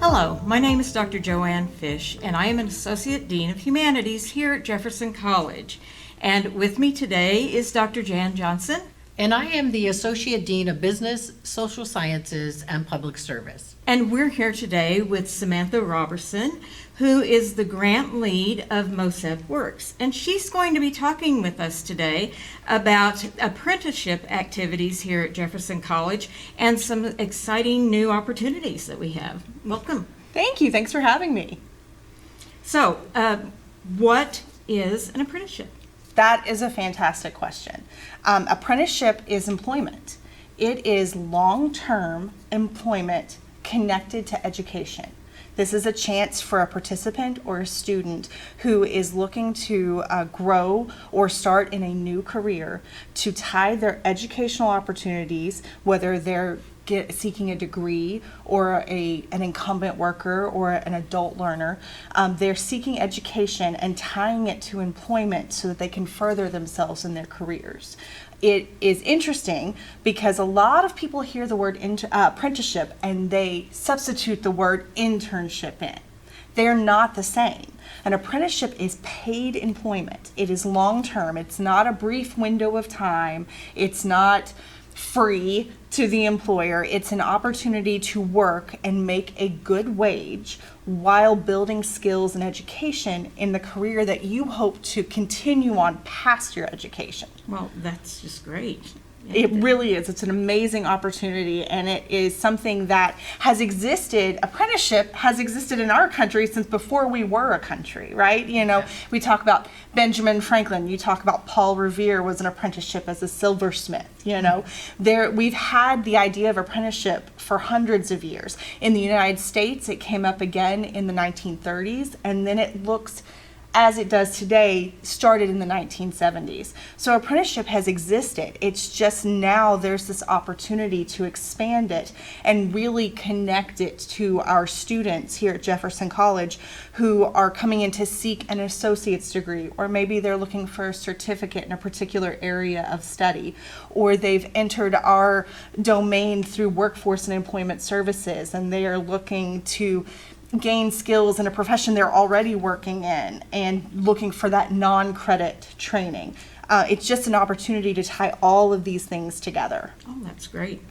Hello, my name is Dr. Joanne Fish, and I am an Associate Dean of Humanities here at Jefferson College. And with me today is Dr. Jan Johnson. And I am the Associate Dean of Business, Social Sciences, and Public Service. And we're here today with Samantha Roberson, who is the grant lead of MoSEPWork. And she's going to be talking with us today about apprenticeship activities here at Jefferson College and some exciting new opportunities that we have. Welcome. Thank you. Thanks for having me. So, what is an apprenticeship? That is a fantastic question. Apprenticeship is employment. It is long-term employment connected to education. This is a chance for a participant or a student who is looking to grow or start in a new career to tie their educational opportunities, whether they're seeking a degree or an incumbent worker or an adult learner. They're seeking education and tying it to employment so that they can further themselves in their careers. It is interesting because a lot of people hear the word apprenticeship and they substitute the word internship in. They're not the same. An apprenticeship is paid employment. It is long-term. It's not a brief window of time. It's not free to the employer. It's an opportunity to work and make a good wage while building skills and education in the career that you hope to continue on past your education. Well, that's just great. It really is. It's an amazing opportunity, and it is something that has existed. Apprenticeship has existed in our country since before we were a country, right? You know, we talk about Benjamin Franklin. You talk about Paul Revere was an apprenticeship as a silversmith. You know, we've had the idea of apprenticeship for hundreds of years. In the United States, it came up again in the 1930s, and then it looks as it does today, started in the 1970s. So apprenticeship has existed. It's just now there's this opportunity to expand it and really connect it to our students here at Jefferson College who are coming in to seek an associate's degree, or maybe they're looking for a certificate in a particular area of study, or they've entered our domain through workforce and employment services and they are looking to gain skills in a profession they're already working in and looking for that non-credit training. It's just an opportunity to tie all of these things together. Oh, that's great.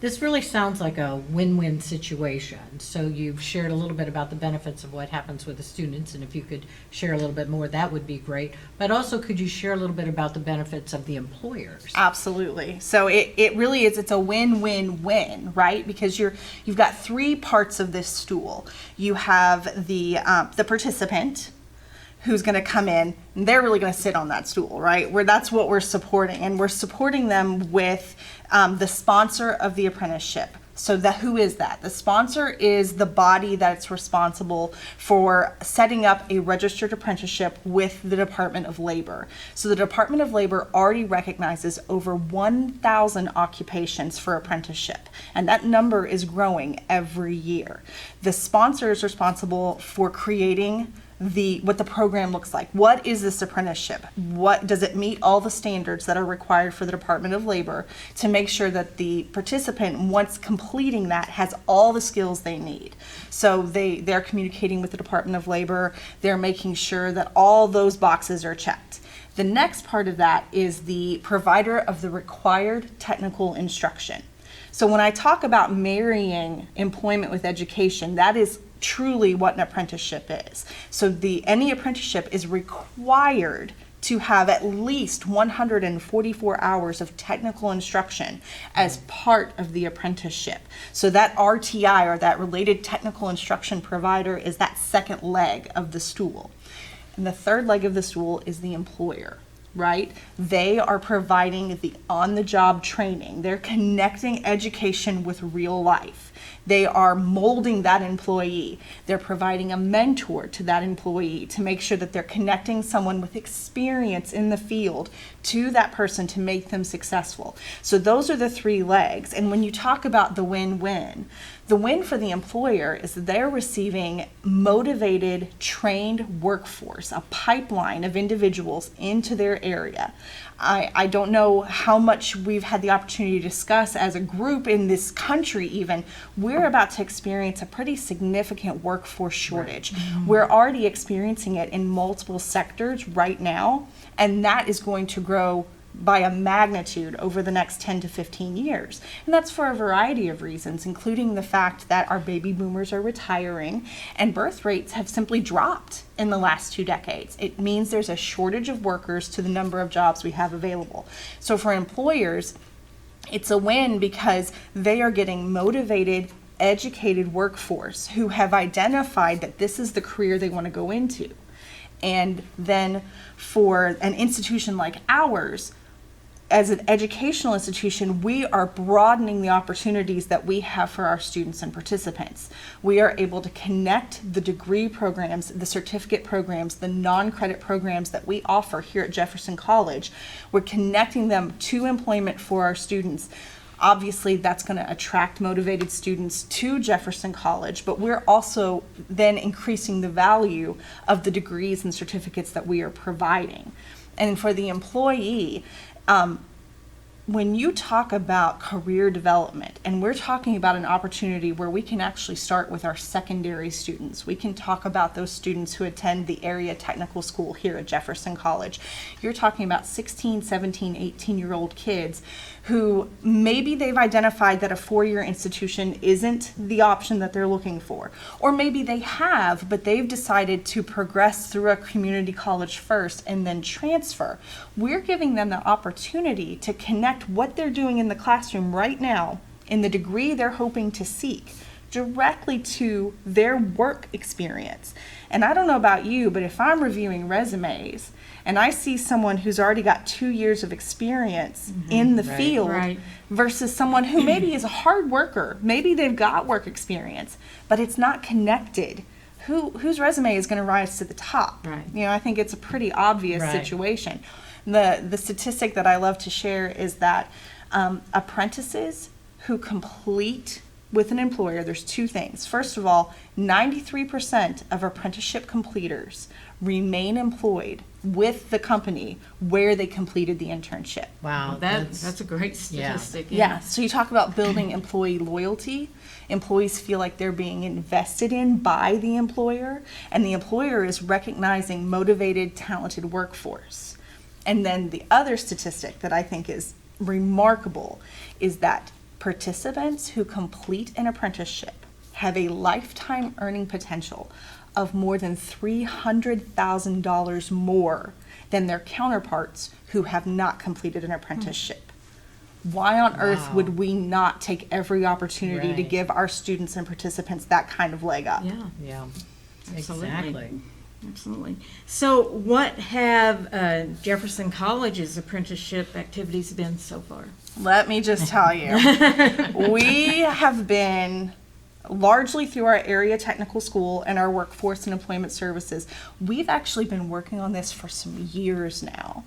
This really sounds like a win-win situation. So you've shared a little bit about the benefits of what happens with the students, and if you could share a little bit more, that would be great. But also, could you share a little bit about the benefits of the employers? Absolutely. So it really is, it's a win-win-win, right? Because you've got three parts of this stool. You have the participant, who's going to come in, and they're really going to sit on that stool, right? That's what we're supporting, and we're supporting them with the sponsor of the apprenticeship. So who is that? The sponsor is the body that's responsible for setting up a registered apprenticeship with the Department of Labor. So the Department of Labor already recognizes over 1,000 occupations for apprenticeship, and that number is growing every year. The sponsor is responsible for creating what the program looks like. What is this apprenticeship? What does it meet all the standards that are required for the Department of Labor to make sure that the participant, once completing that, has all the skills they need? So they're communicating with the Department of Labor. They're making sure that all those boxes are checked. The next part of that is the provider of the required technical instruction. So when I talk about marrying employment with education, that is truly what an apprenticeship is. So any apprenticeship is required to have at least 144 hours of technical instruction as part of the apprenticeship. So that RTI, or that related technical instruction provider, is that second leg of the stool. And the third leg of the stool is the employer, right? They are providing the on-the-job training. They're connecting education with real life. They are molding that employee. They're providing a mentor to that employee to make sure that they're connecting someone with experience in the field to that person to make them successful. So those are the three legs. And when you talk about the win-win, the win for the employer is that they're receiving motivated, trained workforce, a pipeline of individuals into their area. I don't know how much we've had the opportunity to discuss as a group in this country even we're about to experience a pretty significant workforce shortage. We're already experiencing it in multiple sectors right now, and that is going to grow by a magnitude over the next 10 to 15 years. And that's for a variety of reasons, including the fact that our baby boomers are retiring and birth rates have simply dropped in the last 2 decades. It means there's a shortage of workers to the number of jobs we have available. So for employers, it's a win because they are getting motivated, educated workforce who have identified that this is the career they want to go into. And then for an institution like ours, as an educational institution, we are broadening the opportunities that we have for our students and participants. We are able to connect the degree programs, the certificate programs, the non-credit programs that we offer here at Jefferson College. We're connecting them to employment for our students. Obviously, that's going to attract motivated students to Jefferson College, but we're also then increasing the value of the degrees and certificates that we are providing. And for the employee, when you talk about career development, and we're talking about an opportunity where we can actually start with our secondary students, we can talk about those students who attend the area technical school here at Jefferson College. You're talking about 16, 17, 18-year-old kids who maybe they've identified that a 4-year institution isn't the option that they're looking for. Or maybe they have, but they've decided to progress through a community college first and then transfer. We're giving them the opportunity to connect what they're doing in the classroom right now in the degree they're hoping to seek directly to their work experience. And I don't know about you, but if I'm reviewing resumes and I see someone who's already got 2 years of experience in the field versus someone who maybe is a hard worker, maybe they've got work experience, but it's not connected, whose resume is going to rise to the top? Right. You know, I think it's a pretty obvious situation. The statistic that I love to share is that apprentices who complete with an employer, there's 2 things. First of all, 93% of apprenticeship completers remain employed with the company where they completed the internship. Wow, That's a great Yeah. statistic. Yeah, so you talk about building employee loyalty. Employees feel like they're being invested in by the employer, and the employer is recognizing motivated, talented workforce. And then the other statistic that I think is remarkable is that participants who complete an apprenticeship have a lifetime earning potential of more than $300,000 more than their counterparts who have not completed an apprenticeship. Why on earth Wow. would we not take every opportunity to Right. give our students and participants that kind of leg up? Yeah, Yeah, Absolutely. exactly. absolutely. So what have Jefferson College's apprenticeship activities been so far? Let me just tell you, we have been largely through our area technical school and our workforce and employment services. We've actually been working on this for some years now.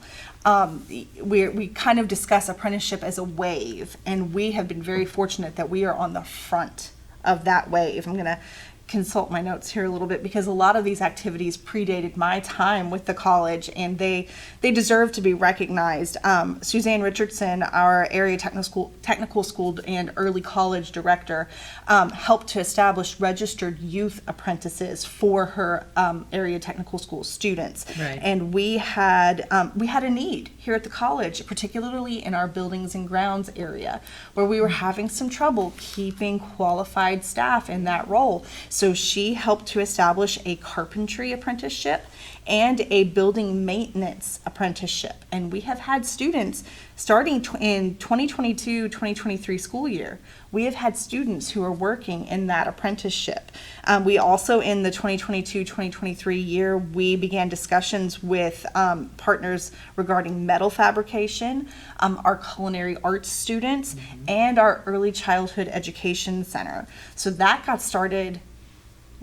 We kind of discuss apprenticeship as a wave, and we have been very fortunate that we are on the front of that wave. I'm going to consult my notes here a little bit because a lot of these activities predated my time with the college, and they deserve to be recognized. Suzanne Richardson, our area technical school and early college director, helped to establish registered youth apprentices for her area technical school students. Right. And we had a need here at the college, particularly in our buildings and grounds area, where we were having some trouble keeping qualified staff in that role. So she helped to establish a carpentry apprenticeship and a building maintenance apprenticeship. And we have had students starting in 2022-2023 school year. We have had students who are working in that apprenticeship. We also, in the 2022-2023 year, we began discussions with partners regarding metal fabrication, our culinary arts students, and our early childhood education center. So that got started.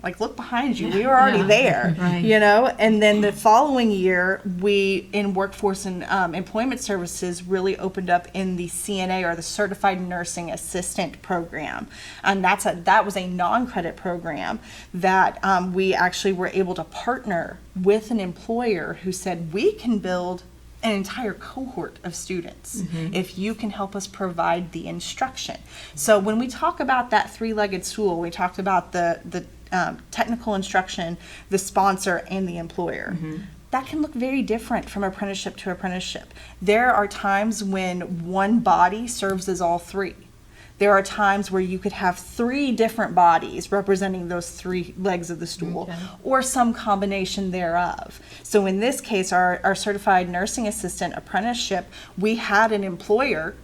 Like, look behind you. We were already there, Right. you know? And then the following year, we, in workforce and employment services, really opened up in the CNA, or the Certified Nursing Assistant program. And that was a non-credit program that we actually were able to partner with an employer who said, we can build an entire cohort of students if you can help us provide the instruction. So when we talk about that three-legged stool, we talked about the technical instruction, the sponsor, and the employer. That can look very different from apprenticeship to apprenticeship. There are times when one body serves as all three. There are times where you could have three different bodies representing those three legs of the stool, or some combination thereof. So in this case, our certified nursing assistant apprenticeship, we had an employer,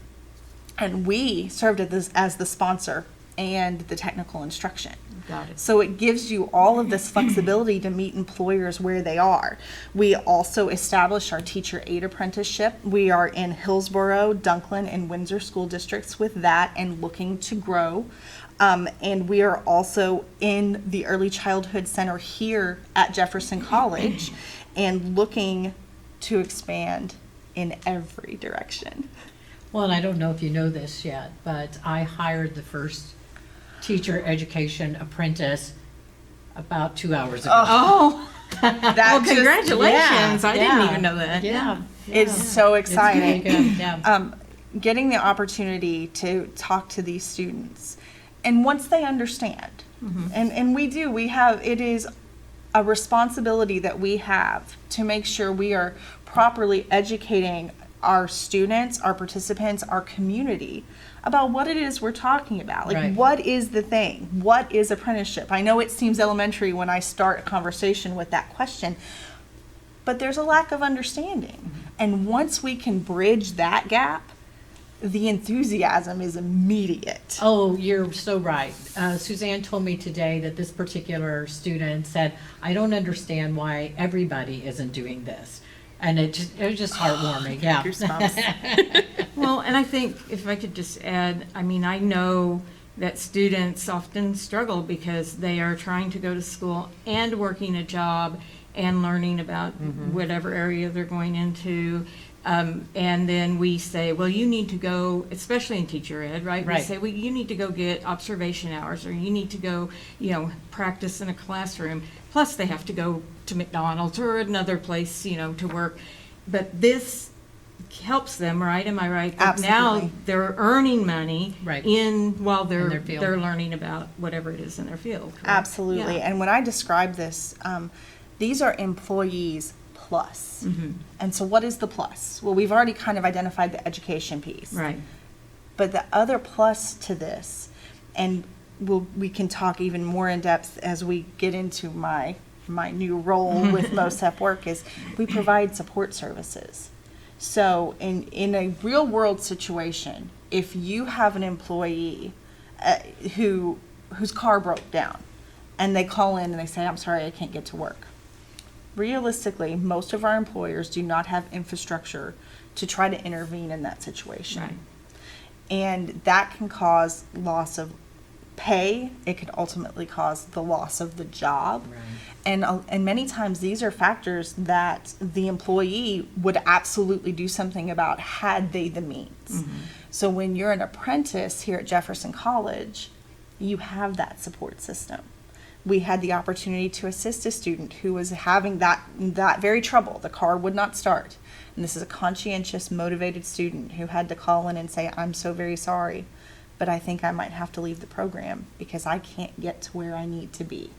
and we served as the sponsor and the technical instruction. Got it. So it gives you all of this flexibility to meet employers where they are. We also established our teacher aide apprenticeship. We are in Hillsborough, Dunklin, and Windsor school districts with that and looking to grow. And we are also in the early childhood center here at Jefferson College and looking to expand in every direction. Well, and I don't know if you know this yet, but I hired the first teacher education apprentice about 2 hours ago. Oh, That well, just- congratulations. I didn't Yeah. even know that. Yeah. It's so It's really exciting. good, yeah. Getting the opportunity to talk to these students, and once they understand, and it is a responsibility that we have to make sure we are properly educating our students, our participants, our community about what it is we're talking about. Like, Right. what is the thing? What is apprenticeship? I know it seems elementary when I start a conversation with that question, but there's a lack of understanding. And once we can bridge that gap, the enthusiasm is immediate. Oh, you're so right. Suzanne told me today that this particular student said, I don't understand why everybody isn't doing this. And it was just heartwarming, yeah. Goosebumps. Well, and I think if I could just add, I mean, I know that students often struggle because they are trying to go to school and working a job and learning about whatever area they're going into. And then we say, well, you need to go, especially in teacher ed, right? We Right. say, well, you need to go get observation hours, or you need to go, practice in a classroom. Plus, they have to go to McDonald's or another place, to work. But this helps them, right? Am I right? That now Absolutely. they're earning money Right. while their they're field. learning about whatever it is in their field. correct? Absolutely. Yeah. And when I describe this, these are employees plus. And so what is the plus? Well, we've already kind of identified the education piece. Right. But the other plus to this, and we can talk even more in depth as we get into my new role with MoSEPWork, is we provide support services. So in a real world situation, if you have an employee whose car broke down and they call in and they say, I'm sorry, I can't get to work. Realistically, most of our employers do not have infrastructure to try to intervene in that situation. Right. And that can cause loss of pay. It could ultimately cause the loss of the job. Right. And many times these are factors that the employee would absolutely do something about had they the means. So when you're an apprentice here at Jefferson College, you have that support system. We had the opportunity to assist a student who was having that very trouble. The car would not start. And this is a conscientious, motivated student who had to call in and say, I'm so very sorry, but I think I might have to leave the program because I can't get to where I need to be.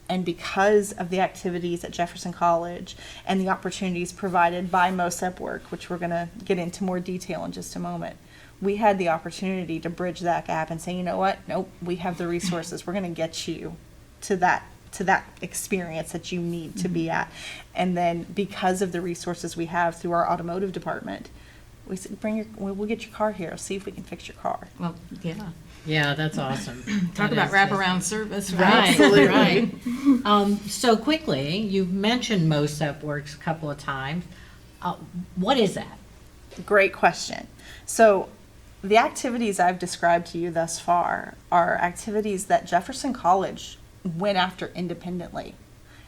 And because of the activities at Jefferson College and the opportunities provided by MoSEPWork, which we're going to get into more detail in just a moment, we had the opportunity to bridge that gap and say, you know what? Nope, we have the resources. We're going to get you to that experience that you need to be at. And then because of the resources we have through our automotive department, we said, we'll get your car here. See if we can fix your car. Well, yeah. Yeah, that's awesome. Talk That about is just- wraparound service, Right, right? right. So quickly, you've mentioned MoSEPWorks a couple of times. What is that? Great question. So the activities I've described to you thus far are activities that Jefferson College went after independently.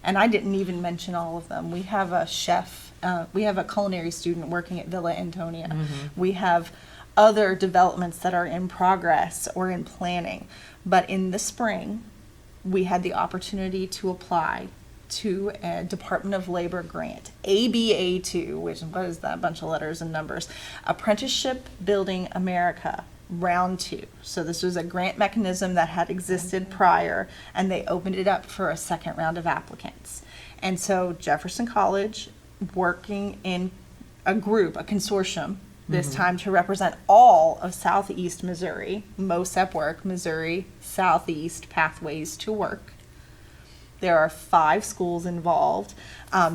And I didn't even mention all of them. We have a chef, we have a culinary student working at Villa Antonia. We have other developments that are in progress or in planning. But in the spring, we had the opportunity to apply to a Department of Labor grant, ABA2, which, what is that, bunch of letters and numbers? Apprenticeship Building America, round 2. So this was a grant mechanism that had existed prior, and they opened it up for a second round of applicants. And so Jefferson College, working in a group, a consortium, this time to represent all of Southeast Missouri, MoSEPWork, Missouri Southeast Pathways to Work. There are 5 schools involved.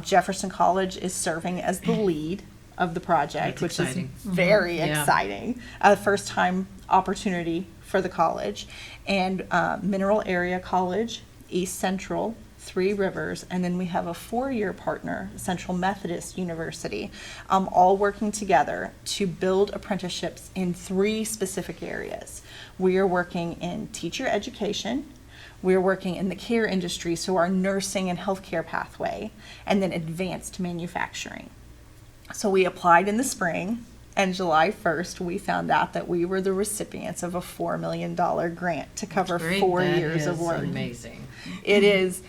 Jefferson College is serving as the lead of the project, That's which exciting. is very Yeah. exciting. A first time opportunity for the college. And Mineral Area College, East Central, 3 Rivers, and then we have a 4-year partner, Central Methodist University, all working together to build apprenticeships in 3 specific areas. We are working in teacher education, we're working in the care industry, so our nursing and healthcare pathway, and then advanced manufacturing. So we applied in the spring, and July 1st, we found out that we were the recipients of a $4 million grant to cover great. 4 That years of is work. amazing. It is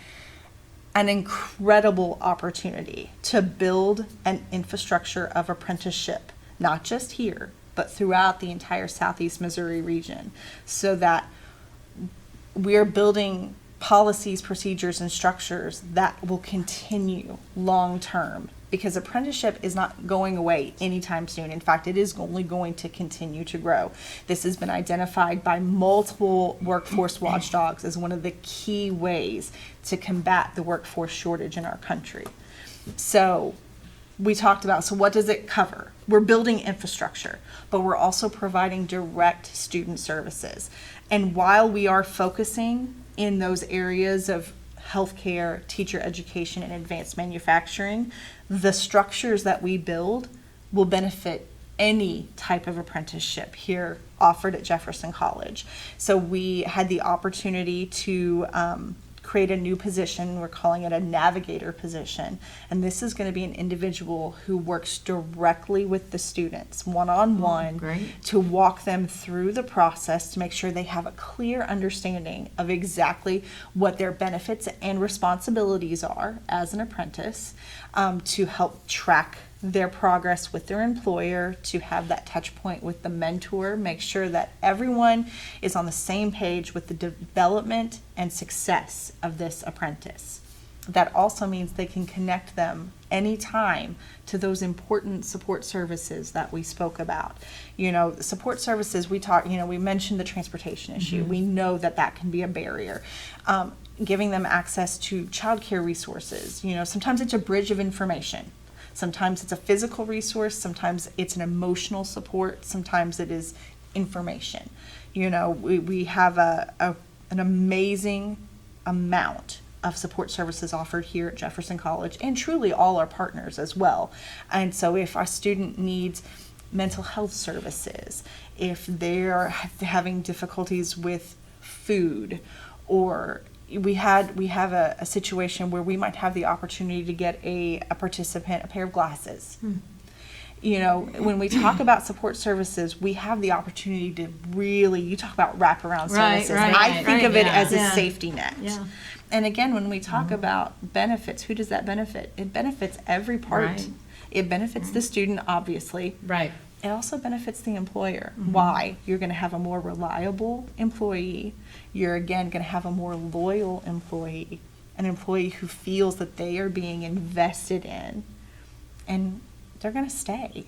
an incredible opportunity to build an infrastructure of apprenticeship, not just here, but throughout the entire Southeast Missouri region, so that we're building policies, procedures, and structures that will continue long term, because apprenticeship is not going away anytime soon. In fact, it is only going to continue to grow. This has been identified by multiple workforce watchdogs as one of the key ways to combat the workforce shortage in our country. So we talked about, so what does it cover? We're building infrastructure, but we're also providing direct student services. And while we are focusing in those areas of healthcare, teacher education, and advanced manufacturing, the structures that we build will benefit any type of apprenticeship here offered at Jefferson College. So we had the opportunity to create a new position. We're calling it a navigator position. And this is going to be an individual who works directly with the students, one-on-one, great. to walk them through the process to make sure they have a clear understanding of exactly what their benefits and responsibilities are as an apprentice, to help track their progress with their employer, to have that touch point with the mentor, make sure that everyone is on the same page with the development and success of this apprentice. That also means they can connect them anytime to those important support services that we spoke about. You know, support services, we mentioned the transportation issue. We know that that can be a barrier. Giving them access to childcare resources. You know, sometimes it's a bridge of information. Sometimes it's a physical resource, sometimes it's an emotional support, sometimes it is information. You know, we have an amazing amount of support services offered here at Jefferson College, and truly all our partners as well. And so if our student needs mental health services, if they're having difficulties with food, or we have a situation where we might have the opportunity to get a participant a pair of glasses. You know, when we talk about support services, we have the opportunity to really, you talk about wraparound services. I think of it as a safety net. Yeah. And again, when we talk about benefits, who does that benefit? It benefits every part. Right. It benefits the student, obviously. Right. It also benefits the employer. Why? You're going to have a more reliable employee. You're, again, going to have a more loyal employee, an employee who feels that they are being invested in, and they're going to stay,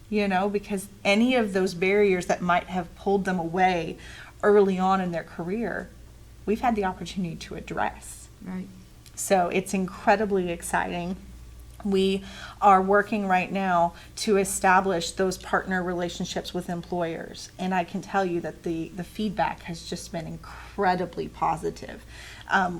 you know, because any of those barriers that might have pulled them away early on in their career, we've had the opportunity to address. Right. So it's incredibly exciting. We are working right now to establish those partner relationships with employers. And I can tell you that the feedback has just been incredibly positive.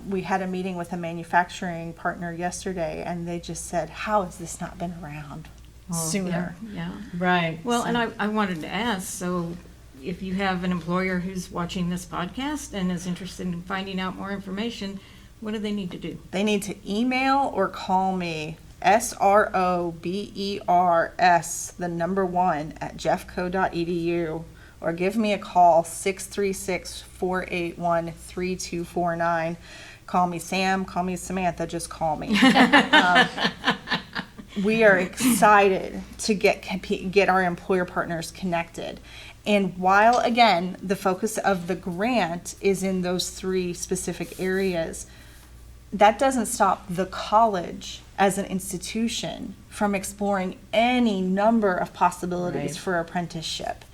We had a meeting with a manufacturing partner yesterday, and they just said, how has this not been around sooner? Yeah. Right. Well, and I wanted to ask, so if you have an employer who's watching this podcast and is interested in finding out more information, what do they need to do? They need to email or call me, SROBERS, the number 1, at jeffco.edu, or give me a call, 636-481-3249. Call me Sam, call me Samantha, just call me. We are excited to get our employer partners connected. And while, again, the focus of the grant is in those 3 specific areas, that doesn't stop the college as an institution from exploring any number of possibilities Right. for apprenticeship.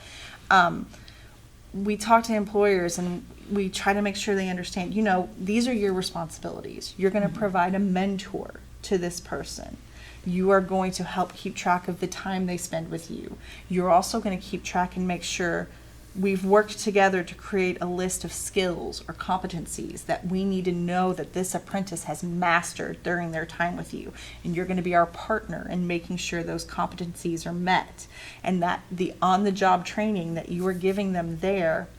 We talk to employers and we try to make sure they understand, these are your responsibilities. You're going to provide a mentor to this person. You are going to help keep track of the time they spend with you. You're also going to keep track and make sure we've worked together to create a list of skills or competencies that we need to know that this apprentice has mastered during their time with you. And you're going to be our partner in making sure those competencies are met, and that the on-the-job training that you are giving them there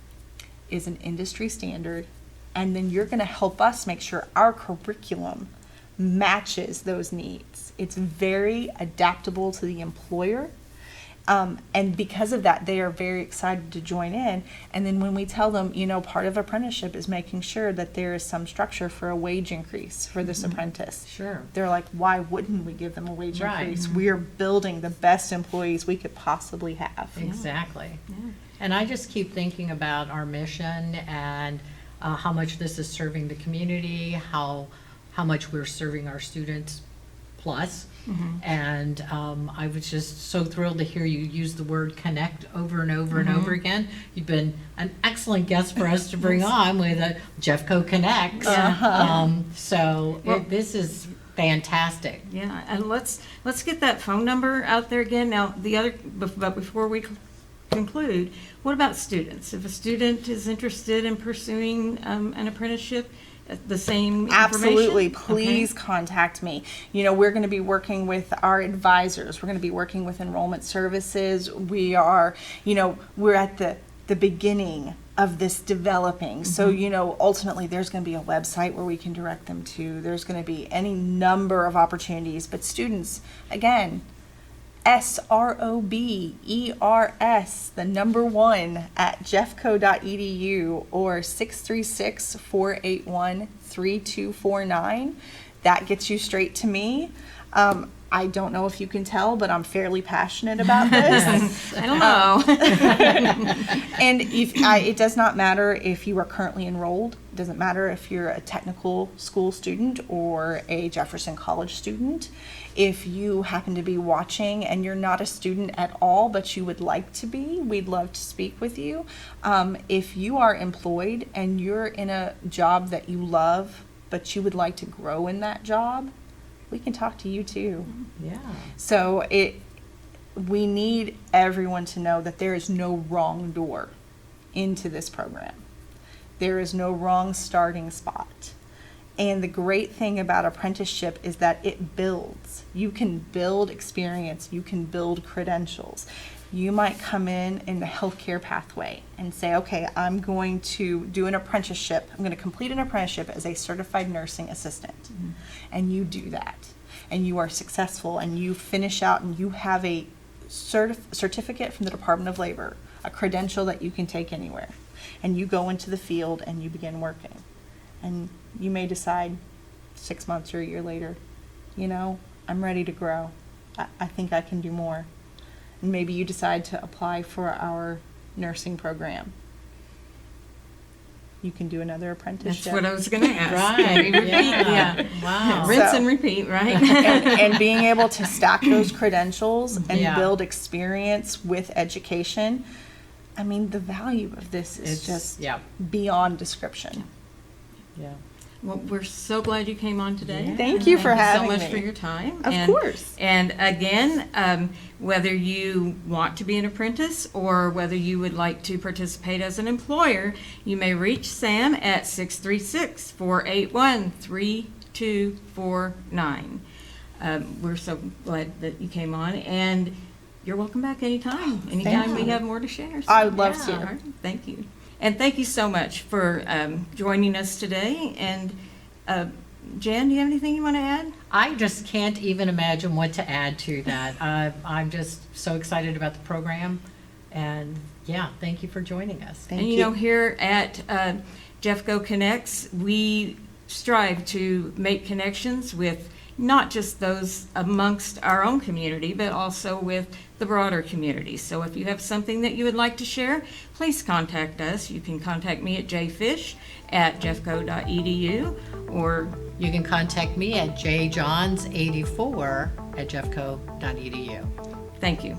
is an industry standard. And then you're going to help us make sure our curriculum matches those needs. It's very adaptable to the employer. And because of that, they are very excited to join in. And then when we tell them, part of apprenticeship is making sure that there is some structure for a wage increase for this apprentice. Sure. They're like, why wouldn't we give them a wage Right. increase? We are building the best employees we could possibly have. Exactly. And I just keep thinking about our mission and how much this is serving the community, how much we're serving our students plus. And I was just so thrilled to hear you use the word connect over and over and over again. You've been an excellent guest for us to bring on with Jeffco Connects. This is fantastic. Yeah, and let's get that phone number out there again. Now, but before we conclude, what about students? If a student is interested in pursuing an apprenticeship, the same information? Absolutely. Please contact me. We're going to be working with our advisors. We're going to be working with enrollment services. We are, we're at the beginning of this developing. So, ultimately there's going to be a website where we can direct them to. There's going to be any number of opportunities. But students, again, SROBERS, the number 1 at jeffco.edu or 636-481-3249. That gets you straight to me. I don't know if you can tell, but I'm fairly passionate about this. I don't know. And it does not matter if you are currently enrolled. It doesn't matter if you're a technical school student or a Jefferson College student. If you happen to be watching and you're not a student at all, but you would like to be, we'd love to speak with you. If you are employed and you're in a job that you love, but you would like to grow in that job, we can talk to you too. Yeah. So we need everyone to know that there is no wrong door into this program. There is no wrong starting spot. And the great thing about apprenticeship is that it builds. You can build experience. You can build credentials. You might come in the healthcare pathway and say, okay, I'm going to do an apprenticeship. I'm going to complete an apprenticeship as a certified nursing assistant. And you do that. And you are successful and you finish out and you have a certificate from the Department of Labor, a credential that you can take anywhere. And you go into the field and you begin working. And you may decide 6 months or a year later, I'm ready to grow. I think I can do more. And maybe you decide to apply for our nursing program. You can do another apprenticeship. That's what I was going to ask. Right. Repeat, Yeah. Wow. Rinse So- and repeat, right? and being able to stack those credentials and Yeah. build experience with education. I mean, the value of this is It's just yeah. beyond description. Yeah. Well, we're so glad you came on today. Yeah. Thank you for having so much me. for your time. Of course. And again, whether you want to be an apprentice or whether you would like to participate as an employer, you may reach Sam at 636-481-3249. We're so glad that you came on, and you're welcome back anytime. Anytime we you. have more to share. So, I would love to. all right, thank you. And thank you so much for joining us today. And Jan, do you have anything you want to add? I just can't even imagine what to add to that. I'm just so excited about the program. And yeah, thank you for joining us. Thank And you. here at Jeffco Connects, we strive to make connections with not just those amongst our own community, but also with the broader community. So if you have something that you would like to share, please contact us. You can contact me at jfish@jeffco.edu, or You can contact me at jjohns84@jeffco.edu. thank you.